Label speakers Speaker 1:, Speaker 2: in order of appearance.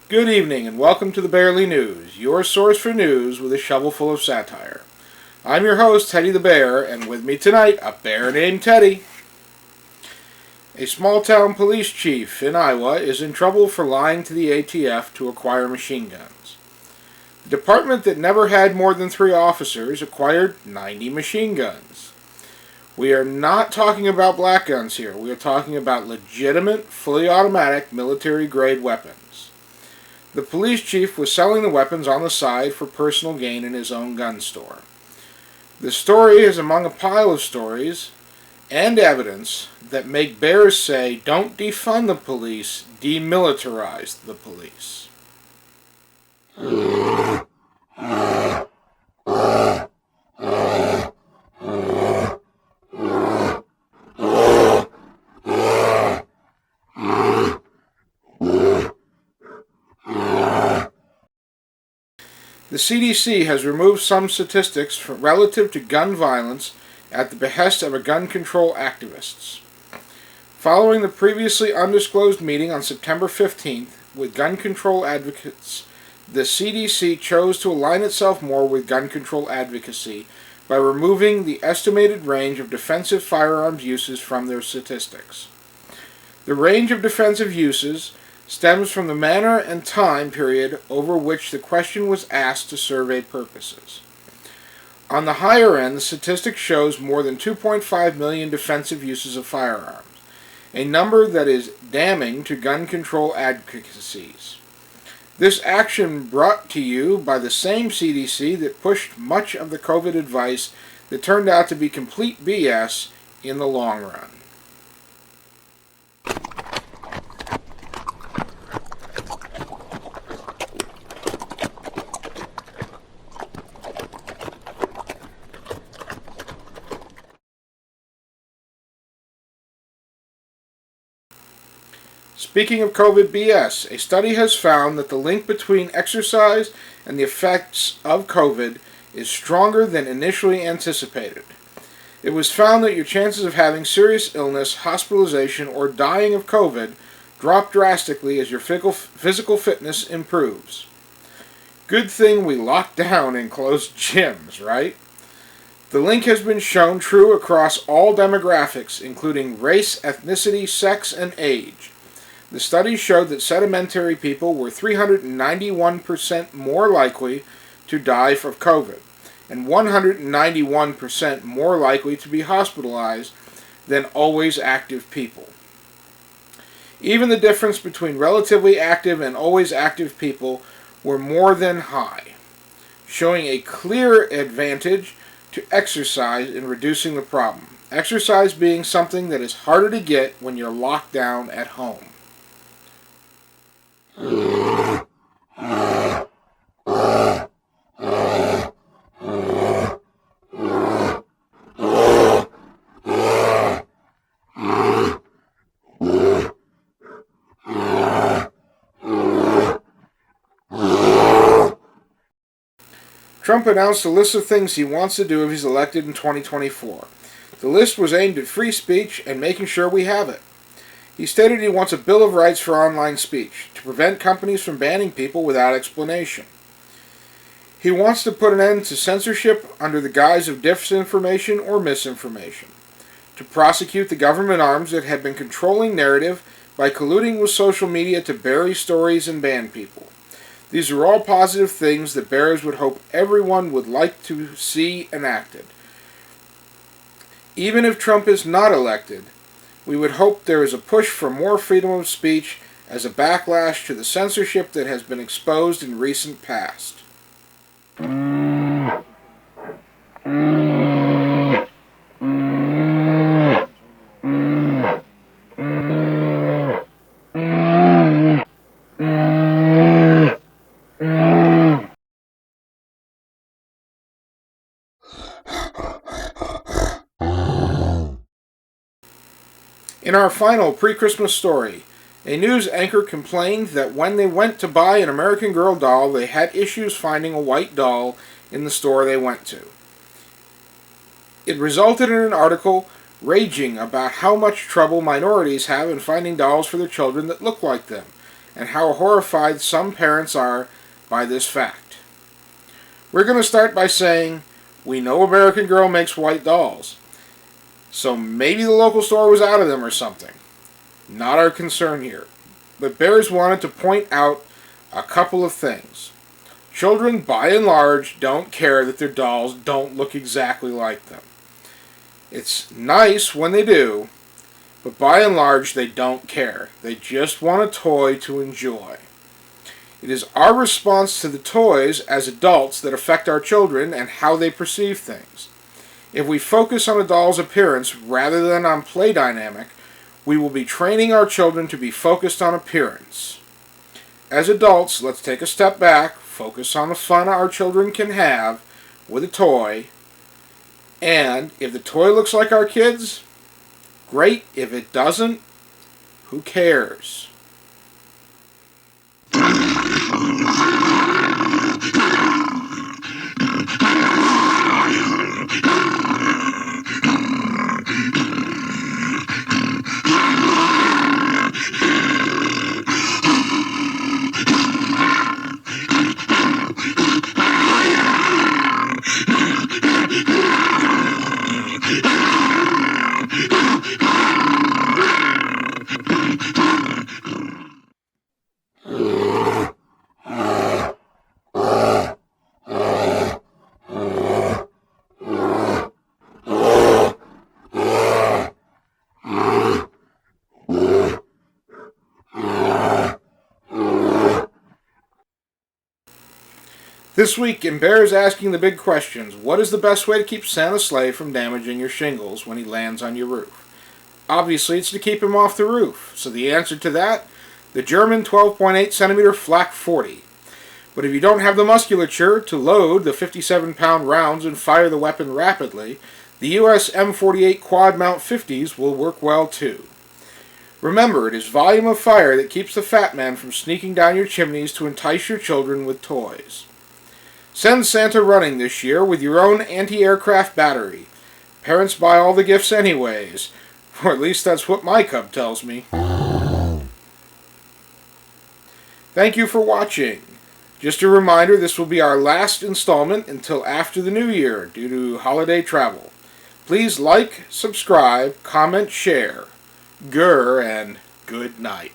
Speaker 1: Good evening and welcome to the Bearly News, your source for news with a shovel full of satire. I'm your host, Teddy the Bear, and with me tonight, a bear named Teddy. A small-town police chief in Iowa is in trouble for lying to the ATF to acquire machine guns. The department that never had more than 3 officers acquired 90 machine guns. We are not talking about black guns here. We are talking about legitimate, fully automatic, military-grade weapons. The police chief was selling the weapons on the side for personal gain in his own gun store. The story is among a pile of stories and evidence that make bears say, "Don't defund the police, demilitarize the police." The CDC has removed some statistics relative to gun violence at the behest of gun control activists. Following the previously undisclosed meeting on September 15th with gun control advocates, the CDC chose to align itself more with gun control advocacy by removing the estimated range of defensive firearms uses from their statistics. The range of defensive uses stems from the manner and time period over which the question was asked to survey purposes. On the higher end, the statistic shows more than 2.5 million defensive uses of firearms, a number that is damning to gun control advocacies. This action brought to you by the same CDC that pushed much of the COVID advice that turned out to be complete BS in the long run. Speaking of COVID BS, a study has found that the link between exercise and the effects of COVID is stronger than initially anticipated. It was found that your chances of having serious illness, hospitalization, or dying of COVID drop drastically as your physical fitness improves. Good thing we locked down and closed gyms, right? The link has been shown true across all demographics, including race, ethnicity, sex, and age. The study showed that sedentary people were 391% more likely to die of COVID and 191% more likely to be hospitalized than always active people. Even the difference between relatively active and always active people were more than high, showing a clear advantage to exercise in reducing the problem. Exercise being something that is harder to get when you're locked down at home. Trump announced a list of things he wants to do if he's elected in 2024. The list was aimed at free speech and making sure we have it. He stated he wants a Bill of Rights for online speech to prevent companies from banning people without explanation. He wants to put an end to censorship under the guise of disinformation or misinformation, to prosecute the government arms that have been controlling narrative by colluding with social media to bury stories and ban people. These are all positive things that bears would hope everyone would like to see enacted. Even if Trump is not elected, we would hope there is a push for more freedom of speech as a backlash to the censorship that has been exposed in recent past. In our final pre-Christmas story, a news anchor complained that when they went to buy an American Girl doll, they had issues finding a white doll in the store they went to. It resulted in an article raging about how much trouble minorities have in finding dolls for their children that look like them, and how horrified some parents are by this fact. We're going to start by saying, we know American Girl makes white dolls, so maybe the local store was out of them or something. Not our concern here. But Bears wanted to point out a couple of things. Children, by and large, don't care that their dolls don't look exactly like them. It's nice when they do, but by and large, they don't care. They just want a toy to enjoy. It is our response to the toys as adults that affect our children and how they perceive things. If we focus on a doll's appearance rather than on play dynamic, we will be training our children to be focused on appearance. As adults, let's take a step back, focus on the fun our children can have with a toy, and if the toy looks like our kids, great. If it doesn't, who cares? This week in Bears Asking the Big Questions, what is the best way to keep Santa's sleigh from damaging your shingles when he lands on your roof? Obviously, it's to keep him off the roof. So the answer to that, the German 12.8 centimeter Flak 40. But if you don't have the musculature to load the 57-pound rounds and fire the weapon rapidly, the US M48 quad mount 50s will work well too. Remember, it is volume of fire that keeps the fat man from sneaking down your chimneys to entice your children with toys. Send Santa running this year with your own anti-aircraft battery. Parents buy all the gifts anyways, or at least that's what my cub tells me. Thank you for watching. Just a reminder, this will be our last installment until after the new year due to holiday travel. Please like, subscribe, comment, share. Grr, and good night.